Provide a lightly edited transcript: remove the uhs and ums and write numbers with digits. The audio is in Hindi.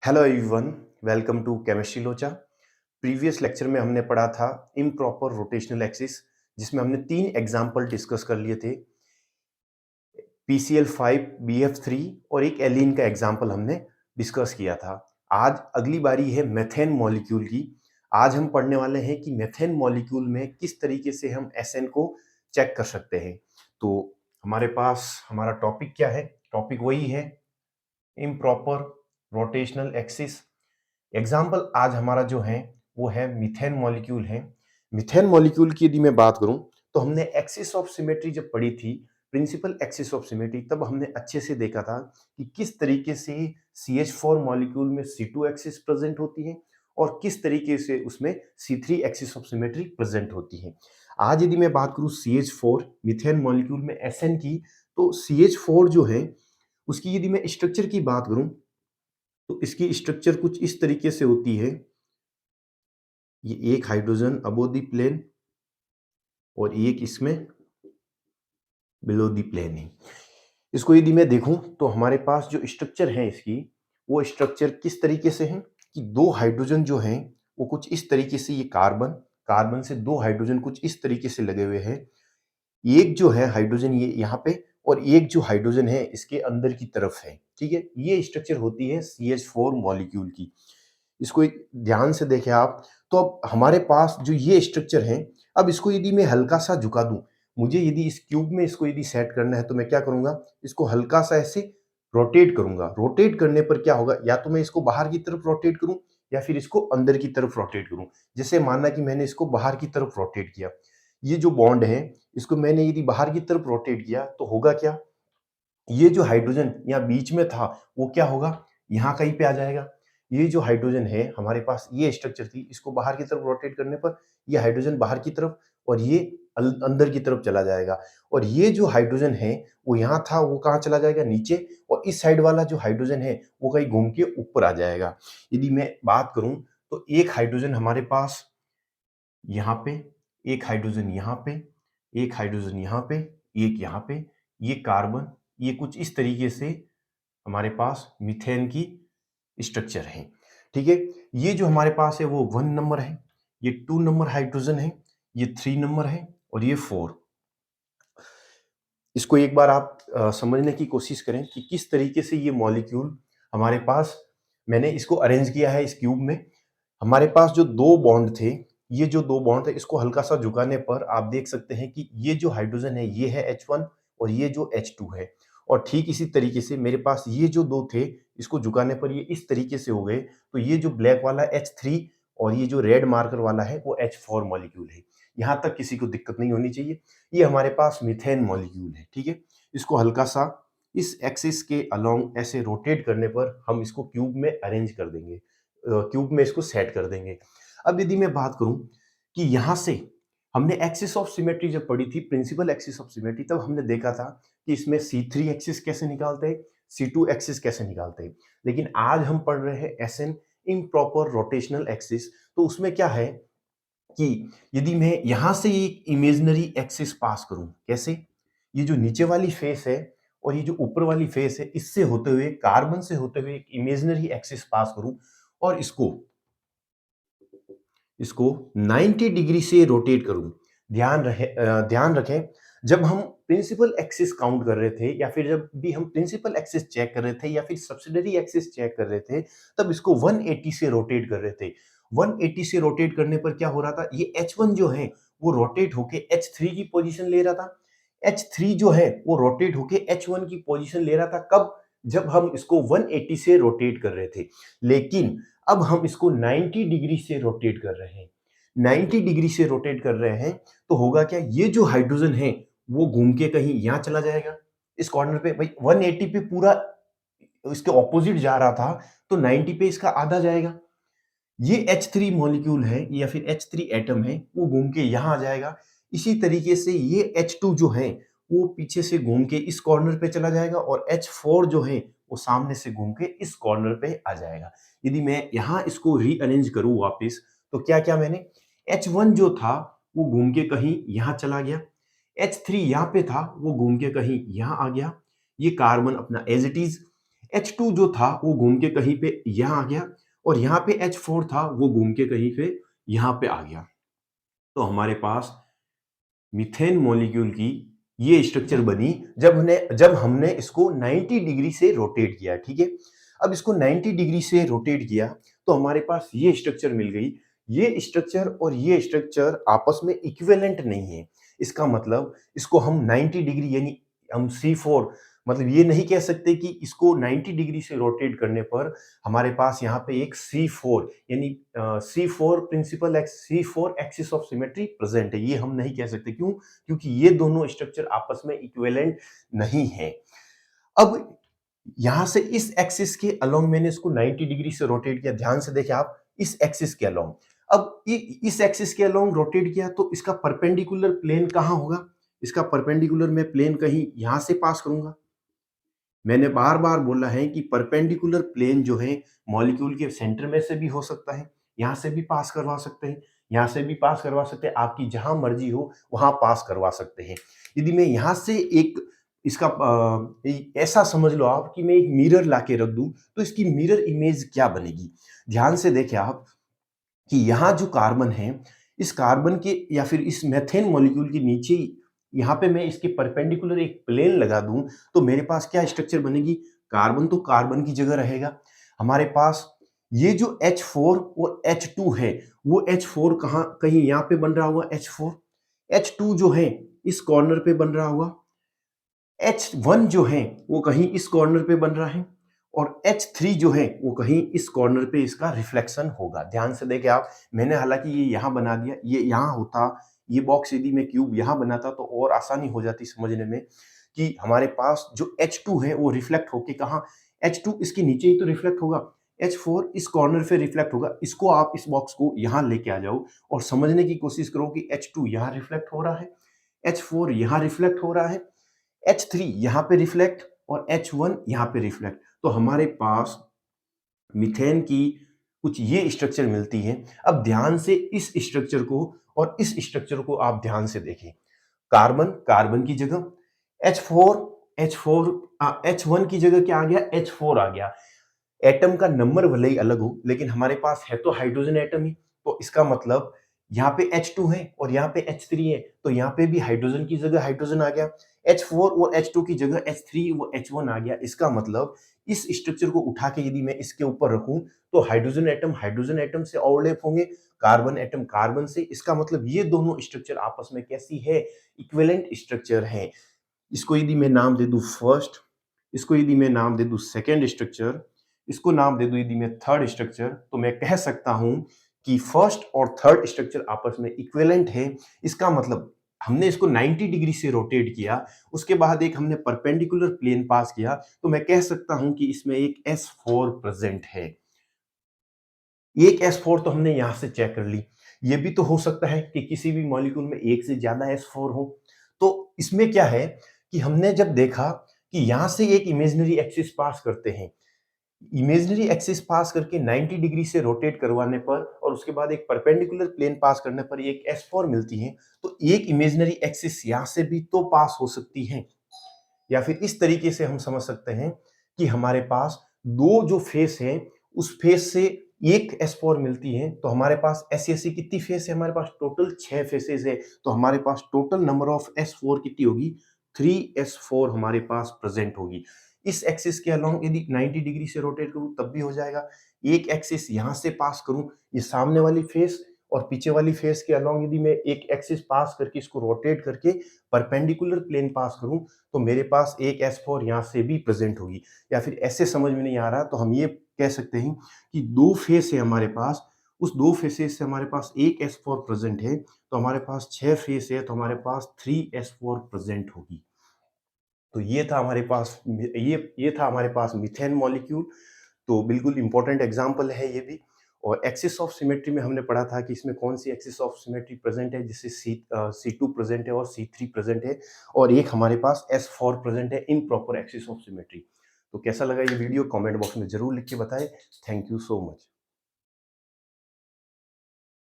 Hello everyone, welcome to chemistry Locha. Previous lecture में हमने पढ़ा था इम्प्रॉपर रोटेशनल एक्सिस, जिसमें हमने 3 एग्जाम्पल डिस्कस कर लिए थे। PCl5, BF3 और एक एलीन का एग्जाम्पल हमने डिस्कस किया था। आज अगली बारी है मेथेन मॉलिक्यूल की। आज हम पढ़ने वाले हैं कि मेथेन मॉलिक्यूल में किस तरीके से हम SN को चेक कर सकते हैं। तो हमारे पास हमारा टॉपिक क्या है? टॉपिक वही है, इम्प्रॉपर रोटेशनल एक्सिस। एग्जाम्पल आज हमारा जो है वो है मीथेन मॉलिक्यूल है। मीथेन मॉलिक्यूल की यदि मैं बात करूं तो हमने एक्सिस ऑफ सिमेट्री जब पढ़ी थी, प्रिंसिपल एक्सिस ऑफ सिमेट्री, तब हमने अच्छे से देखा था कि किस तरीके से CH4 मॉलिक्यूल में C2 एक्सिस प्रेजेंट होती है और किस तरीके से उसमें C3 axis of symmetry present होती है। आज यदि मैं बात करूं CH4 मीथेन मॉलिक्यूल में SN की, तो CH4 जो है उसकी यदि मैं स्ट्रक्चर की बात करूं तो इसकी स्ट्रक्चर कुछ इस तरीके से होती है। ये एक हाइड्रोजन अबोव द प्लेन और एक इसमें बिलो द प्लेन है। इसको यदि मैं देखूं तो हमारे पास जो स्ट्रक्चर है इसकी, वो स्ट्रक्चर किस तरीके से है कि दो हाइड्रोजन जो हैं वो कुछ इस तरीके से, ये कार्बन कार्बन से दो हाइड्रोजन कुछ इस तरीके से लगे हुए हैं। एक जो है हाइड्रोजन ये यहाँ पे, और एक जो हाइड्रोजन है इसके अंदर की तरफ है। ठीक है, ये स्ट्रक्चर होती है CH4 मॉलिक्यूल की। इसको ध्यान से देखें आप, तो अब हमारे पास जो ये स्ट्रक्चर है, अब इसको यदि मैं हल्का सा झुका दूं, मुझे यदि इस क्यूब में इसको यदि सेट करना है तो मैं क्या करूंगा, इसको हल्का सा ऐसे रोटेट करूंगा। रोटेट करने पर क्या होगा, या तो मैं इसको बाहर की तरफ रोटेट करूं या फिर इसको अंदर की तरफ रोटेट करूं। जैसे मानना कि मैंने इसको बाहर की तरफ रोटेट किया, ये जो बॉन्ड है इसको मैंने यदि बाहर की तरफ रोटेट किया तो होगा क्या, ये जो हाइड्रोजन यहाँ बीच में था वो क्या होगा, यहाँ कहीं पे आ जाएगा। ये जो हाइड्रोजन है हमारे पास, ये स्ट्रक्चर थी, इसको बाहर की तरफ रोटेट करने पर ये हाइड्रोजन बाहर की तरफ और ये अंदर की तरफ चला जाएगा। और ये जो हाइड्रोजन है वो यहाँ था, वो कहाँ चला जाएगा, नीचे। और इस साइड वाला जो हाइड्रोजन है वो कहीं घूम के ऊपर आ जाएगा। यदि मैं बात करूं तो एक हाइड्रोजन हमारे पास यहाँ पे, एक हाइड्रोजन यहाँ पे, एक हाइड्रोजन यहाँ पे, एक यहाँ पे, ये कार्बन, ये कुछ इस तरीके से हमारे पास मीथेन की स्ट्रक्चर है। ठीक है, ये जो हमारे पास है वो 1 नंबर है, ये 2 नंबर हाइड्रोजन है, ये 3 नंबर है और ये 4। इसको एक बार आप समझने की कोशिश करें कि किस तरीके से ये मॉलिक्यूल हमारे पास, मैंने इसको अरेंज किया है इस क्यूब में। हमारे पास जो दो बॉन्ड थे, ये जो दो बॉन्ड थे, इसको हल्का सा झुकाने पर आप देख सकते हैं कि ये जो हाइड्रोजन है ये है H1 और ये जो H2 है। और ठीक इसी तरीके से मेरे पास ये जो दो थे, इसको झुकाने पर ये इस तरीके से हो गए। तो ये जो ब्लैक वाला H3 और ये जो रेड मार्कर वाला है वो H4 मॉलिक्यूल है। यहाँ तक किसी को दिक्कत नहीं होनी चाहिए। ये हमारे पास मीथेन मॉलिक्यूल है। ठीक है, इसको हल्का सा इस एक्सिस के अलोंग ऐसे रोटेट करने पर हम इसको क्यूब में अरेंज कर देंगे, क्यूब में इसको सेट कर देंगे। अब यदि मैं बात करूं कि यहां से हमने एक्सिस ऑफ सिमेट्री जब पढ़ी थी, प्रिंसिपल एक्सिस ऑफ सिमेट्री, तब हमने देखा था कि इसमें C3 एक्सिस कैसे निकालते हैं, C2 एक्सिस कैसे निकालते हैं। लेकिन आज हम पढ़ रहे हैं SN, इम्प्रॉपर रोटेशनल एक्सिस। तो उसमें क्या है कि यदि मैं यहां से एक इमेजिनरी एक्सिस पास करूं, कैसे, ये जो नीचे वाली फेस है और ये जो ऊपर वाली फेस है, इससे होते हुए, कार्बन से होते हुए एक इमेजिनरी एक्सिस पास करूं और इसको इसको 90 डिग्री से रोटेट करूं। ध्यान रखें, जब हम प्रिंसिपल एक्सिस काउंट कर रहे थे या फिर जब भी हम प्रिंसिपल एक्सिस चेक कर रहे थे या फिर सब्सिडरी एक्सिस चेक कर रहे थे, तब इसको 180 से रोटेट कर रहे थे। 180 से रोटेट करने पर क्या हो रहा था, ये H1 जो है वो रोटेट होके H3 की पोजीशन ले रहा था। H3 जो है वो रोटेट होके H1 की पोजीशन ले रहा था। कब? जब हम इसको 180 से रोटेट कर रहे थे। लेकिन अब हम इसको 90 डिग्री से रोटेट कर रहे हैं। 90 डिग्री से रोटेट कर रहे हैं तो होगा क्या, ये जो हाइड्रोजन है वो घूम के कहीं यहां चला जाएगा, इस कॉर्नर पे। भाई 180 पे पूरा इसके ऑपोजिट जा रहा था, तो 90 पे इसका आधा जाएगा। ये H3 मॉलिक्यूल है या फिर H3 एटम है, वो घूम के यहां आ जाएगा। इसी तरीके से ये H2 जो है वो पीछे से घूम के इस कॉर्नर पे चला जाएगा और H4 जो है वो सामने से घूम के इस कॉर्नर पे आ जाएगा। यदि मैं यहां इसको रीअरेंज करूं वापस, तो क्या क्या मैंने, H1 जो था वो घूम के कहीं यहां चला गया, H3 यहाँ पे था वो घूम के कहीं यहां आ गया, ये कार्बन अपना एज इट इज, H2 जो था वो घूम के कहीं पे यहाँ आ गया और यहाँ पे H4 था वो घूम के कहीं पे यहाँ पे आ गया। तो हमारे पास मीथेन मॉलिक्यूल की ये स्ट्रक्चर बनी जब हमने इसको 90 डिग्री से रोटेट किया, ठीक है। अब इसको 90 डिग्री से रोटेट किया तो हमारे पास ये स्ट्रक्चर मिल गई। ये स्ट्रक्चर और ये स्ट्रक्चर आपस में इक्विवेलेंट नहीं है। इसका मतलब इसको हम 90 डिग्री यानी हम C4 मतलब ये नहीं कह सकते कि इसको 90 डिग्री से रोटेट करने पर हमारे पास यहाँ पे एक C4 यानी C4 principal axis C4 axis of symmetry present है। ये हम नहीं कह सकते, क्यों? क्योंकि ये दोनों स्ट्रक्चर आपस में इक्विवेलेंट नहीं है। अब यहां से इस एक्सिस के अलोंग मैंने इसको 90 डिग्री से रोटेट किया। ध्यान से देखिए आप, इस एक्सिस के अलोंग। अब इस एक्सिस के अलोंग रोटेट किया तो इसका परपेंडिकुलर प्लेन कहां होगा? इसका परपेंडिकुलर मैं प्लेन कहीं यहां से पास करूंगा। मैंने बार बार बोला है कि परपेंडिकुलर प्लेन जो है मॉलिक्यूल के सेंटर में से भी हो सकता है, यहां से भी पास करवा सकते हैं, यहां से भी पास करवा सकते हैं, आपकी जहां मर्जी हो वहां पास करवा सकते हैं। यदि मैं यहां से एक इसका ऐसा समझ लो आप कि मैं एक मिरर लाके रख दूं तो इसकी मिरर इमेज क्या बनेगी? ध्यान से देखें आप कि यहाँ जो कार्बन है, इस कार्बन के या फिर इस मेथेन मॉलिक्यूल के नीचे यहाँ पे मैं इसके परपेंडिकुलर एक प्लेन लगा दूं तो मेरे पास क्या स्ट्रक्चर बनेगी? कार्बन तो कार्बन की जगह रहेगा। हमारे पास ये जो H4 और H2 है, वो H4 कहाँ कहीं यहाँ पे बन रहा होगा H4, H2 जो है इस कॉर्नर पे बन रहा होगा, H1 जो है वो कहीं इस कॉर्नर पे बन रहा है और H3 जो है वो कहीं इस कॉर्नर पे इसका रिफ्लेक्शन होगा। ध्यान से देखें आप, मैंने हालांकि ये यहाँ बना दिया, ये यहाँ होता, ये बॉक्स यदि मैं क्यूब यहाँ बनाता तो और आसानी हो जाती समझने में कि हमारे पास जो H2 है वो रिफ्लेक्ट होके कहाँ, H2 इसके नीचे ही तो रिफ्लेक्ट होगा, H4 इस कॉर्नर पे रिफ्लेक्ट होगा। इसको आप इस बॉक्स को यहाँ लेके आ जाओ और समझने की कोशिश करो कि H2 यहाँ रिफ्लेक्ट हो रहा है, H4 यहाँ रिफ्लेक्ट हो रहा है, H3 यहाँ पे रिफ्लेक्ट और H1 यहाँ पे रिफ्लेक्ट। तो हमारे पास मीथेन की कुछ ये स्ट्रक्चर मिलती है। अब ध्यान से इस स्ट्रक्चर को और इस स्ट्रक्चर को आप ध्यान से देखें। कार्बन कार्बन की जगह H4 H4 H1 की जगह क्या आ गया? H4 आ गया। एटम का नंबर भले ही अलग हो लेकिन हमारे पास है तो हाइड्रोजन एटम ही। तो इसका मतलब यहाँ पे H2 है और यहाँ पे H3 है, तो यहाँ पे भी हाइड्रोजन की जगह हाइड्रोजन आ गया। H4 और H2 की जगह H3 व H1 आ गया। इसका मतलब इस स्ट्रक्चर को उठा के यदि मैं इसके ऊपर रखूं तो हाइड्रोजन एटम से ओवरलैप होंगे, कार्बन एटम कार्बन से। इसका मतलब ये दोनों स्ट्रक्चर आपस में कैसी है? इक्विवेलेंट स्ट्रक्चर है। इसको यदि मैं नाम दे दूं फर्स्ट, इसको यदि मैं नाम दे दूं सेकेंड स्ट्रक्चर, इसको नाम दे दूं यदि मैं थर्ड स्ट्रक्चर, तो मैं कह सकता हूं कि फर्स्ट और थर्ड स्ट्रक्चर आपस में इक्विवेलेंट है। इसका मतलब हमने इसको 90 डिग्री से रोटेट किया, उसके बाद एक हमने परपेंडिकुलर प्लेन पास किया, तो मैं कह सकता हूं कि इसमें एक S4 प्रेजेंट है। एक S4 तो हमने यहां से चेक कर ली। ये भी तो हो सकता है कि किसी भी मॉलिक्यूल में एक से ज्यादा S4 हो। तो इसमें क्या है कि हमने जब देखा कि यहां से एक इमेजिनरी एक्सिस पास करते हैं, इमेजिनरी एक्सिस पास करके 90 डिग्री से रोटेट करवाने पर और उसके बाद एक परपेंडिकुलर प्लेन पास करने पर एक S4 मिलती है, तो एक इमेजिनरी एक्सिस यहां से भी तो पास हो सकती है। या फिर इस तरीके से हम समझ सकते हैं कि हमारे पास दो जो फेस हैं उस फेस से एक S4 मिलती है। तो हमारे पास ऐसी ऐसी कितनी फेस है? हमारे पास टोटल 6 फेसेस है। तो हमारे पास टोटल नंबर ऑफ S4 कितनी होगी? 3S4 हमारे पास प्रेजेंट होगी। इस एक्सिस के अलोंग यदि 90 डिग्री से रोटेट करूं तब भी हो जाएगा। एक एक्सिस यहां से पास करूं, ये सामने वाली फेस और पीछे वाली फेस के अलोंग यदि मैं एक एक्सिस पास करके इसको रोटेट करके परपेंडिकुलर प्लेन पास करूं तो मेरे पास एक S4 यहाँ से भी प्रेजेंट होगी। या फिर ऐसे समझ में नहीं आ रहा तो हम ये कह सकते हैं कि दो फेस है हमारे पास, उस दो फेसेस से हमारे पास एक S4 प्रेजेंट है, तो हमारे पास 6 फेस है तो हमारे पास 3S4 प्रेजेंट होगी। तो ये था हमारे पास मीथेन मॉलिक्यूल। तो बिल्कुल इंपॉर्टेंट एग्जाम्पल है ये भी। और एक्सिस ऑफ सिमेट्री में हमने पढ़ा था कि इसमें कौन सी एक्सिस ऑफ सिमेट्री प्रेजेंट है, जिससे C2 प्रेजेंट है और C3 प्रेजेंट है, और एक हमारे पास S4 प्रेजेंट है in proper axis of symmetry. तो कैसा लगा ये वीडियो? कमेंट बॉक्स में जरूर लिख के बताएं। Thank you so much.